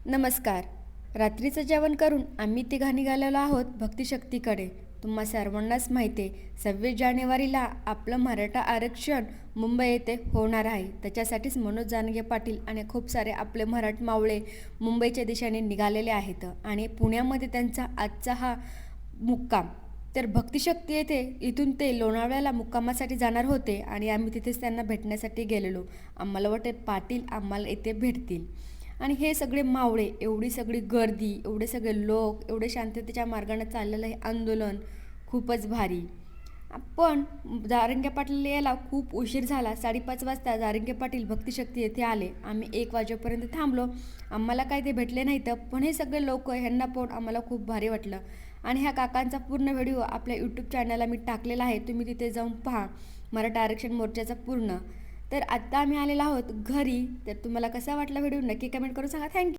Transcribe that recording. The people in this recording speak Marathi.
नमस्कार. रात्रीचं जेवण करून आम्ही तिघा निघालेलो आहोत भक्तिशक्तीकडे. तुम्हा सर्वांनाच माहिती आहे, 26 जानेवारीला आपलं मराठा आरक्षण मुंबई येथे होणार आहे. त्याच्यासाठीच मनोज जरांगे पाटील आणि खूप सारे आपले मराठ मावळे मुंबईच्या दिशेने निघालेले आहेत आणि पुण्यामध्ये त्यांचा आजचा हा मुक्काम. तर भक्तिशक्ती येथे इथून ते लोणावळ्याला मुक्कामासाठी जाणार होते आणि आम्ही तिथेच त्यांना भेटण्यासाठी गेलेलो. आम्हाला वाटत पाटील आम्हाला इथे भेटतील आणि हे सगळे मावळे, एवढी सगळी गर्दी, एवढे सगळे लोक, एवढे शांततेच्या मार्गाने चाललेलं हे आंदोलन खूपच भारी. पण जारंगे पाटील यायला खूप उशीर झाला. 5:30 वाजता जारंगे पाटील भक्तिशक्ती येथे आले. आम्ही 1 वाजेपर्यंत थांबलो. आम्हाला काय ते भेटले नाहीत, पण हे सगळे लोक ह्यांना पाहून आम्हाला खूप भारी वाटलं. आणि ह्या काकांचा पूर्ण व्हिडिओ आपल्या यूट्यूब चॅनलला मी टाकलेला आहे, तुम्ही तिथे जाऊन पहा मराठा आरक्षण मोर्चाचा पूर्ण. तर आत्ता आम्ही आलेलो आहोत घरी. तर तुम्हाला कसा वाटला व्हिडिओ नक्की कमेंट करून सांगा. थँक्यू.